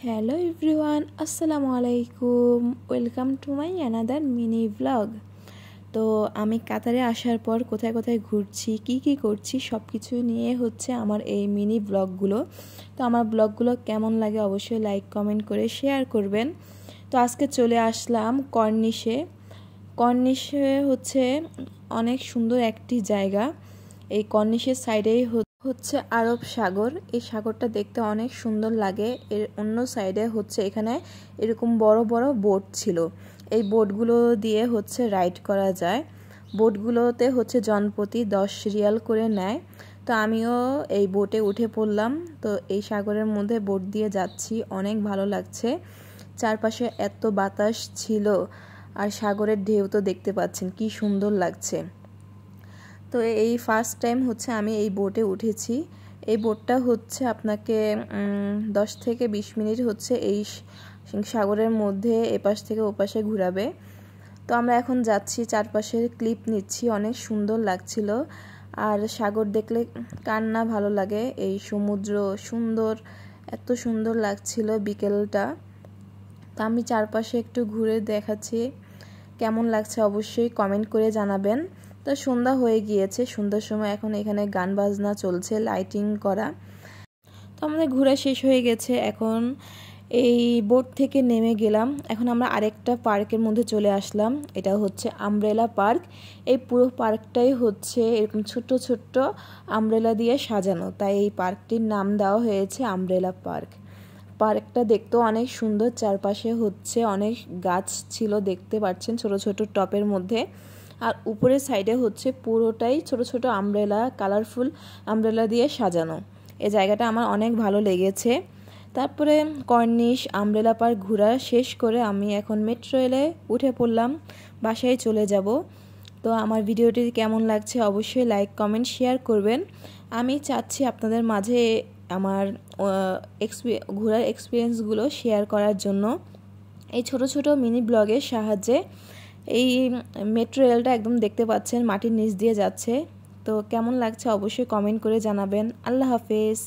Hello everyone, আসসালামু আলাইকুম। Welcome to my another mini blog. তো আমি কাতারে আসার পর কোথায় কোথায় ঘুরছি, কি করছি সব কিছু নিয়ে হচ্ছে আমার এই মিনি ব্লগগুলো। তো আমার ব্লগগুলো কেমন লাগে অবশ্যই লাইক কমেন্ট করে শেয়ার করবেন। তো আজকে চলে আসলাম কর্নিশে। কর্নিশে হচ্ছে অনেক সুন্দর একটি জায়গা। এই কর্নিশের সাইডেই হচ্ছে আরব সাগর। এই সাগরটা দেখতে অনেক সুন্দর লাগে। এর অন্য সাইডে হচ্ছে এখানে এরকম বড় বড় বোট ছিল। এই বোটগুলো দিয়ে হচ্ছে রাইড করা যায়। বোটগুলোতে হচ্ছে জনপ্রতি 10 রিয়াল করে নেয়। তো আমিও এই বোটে উঠে পড়লাম। তো এই সাগরের মধ্যে বোট দিয়ে যাচ্ছি, অনেক ভালো লাগছে। চারপাশে এত বাতাস ছিল আর সাগরের ঢেউ তো দেখতে পাচ্ছেন কি সুন্দর লাগছে। তো এই ফার্স্ট টাইম হচ্ছে আমি এই বোটে উঠেছি। এই বোটটা হচ্ছে আপনাকে 10 থেকে 20 মিনিট হচ্ছে এই সাগরের মধ্যে এপাশ থেকে ওপাশে ঘোরাবে। তো আমরা এখন যাচ্ছি, চারপাশের ক্লিপ নিচ্ছি, অনেক সুন্দর লাগছিল। আর সাগর দেখলে কার না ভালো লাগে। এই সমুদ্র সুন্দর, এত সুন্দর লাগছিল বিকেলটা। তো আমি চারপাশে একটু ঘুরে দেখাচ্ছি, কেমন লাগছে অবশ্যই কমেন্ট করে জানাবেন। তো সন্ধ্যা হয়ে গিয়েছে, সন্ধ্যার সময় এখন এখানে গান বাজনা চলছে, লাইটিং করা। তো আমাদের ঘোরা শেষ হয়ে গেছে। এখন এই বোট থেকে নেমে গেলাম। এখন আমরা আরেকটা পার্কের মধ্যে চলে আসলাম। এটা হচ্ছে আমব্রেলা পার্ক। এই পুরো পার্কটাই হচ্ছে এরকম ছোট্ট ছোট্ট আমব্রেলা দিয়ে সাজানো, তাই এই পার্কটির নাম দেওয়া হয়েছে আমব্রেলা পার্ক। পার্কটা দেখতেও অনেক সুন্দর। চারপাশে হচ্ছে অনেক গাছ ছিল, দেখতে পাচ্ছেন ছোট ছোট টপের মধ্যে। আর উপরের সাইডে হচ্ছে পুরোটাই ছোট ছোট আমব্রেলা, কালারফুল আমব্রেলা দিয়ে সাজানো। এই জায়গাটা আমার অনেক ভালো লেগেছে। তারপরে কর্নিশ আমব্রেলা পার্ক ঘোরা শেষ করে আমি এখন মেট্রো রেলে উঠে পড়লাম, বাসায় চলে যাব। তো আমার ভিডিওটি কেমন লাগছে অবশ্যই লাইক কমেন্ট শেয়ার করবেন। আমি চাচ্ছি আপনাদের মাঝে আমার ঘোরার এক্সপিরিয়েন্সগুলো শেয়ার করার জন্য এই ছোট ছোট মিনি ব্লগের সাহায্যে। এই মেট্রো রেলটা একদম দেখতে পাচ্ছেন মাটির নিচ দিয়ে যাচ্ছে। তো কেমন লাগছে অবশ্যই কমেন্ট করে জানাবেন। আল্লাহ হাফেজ।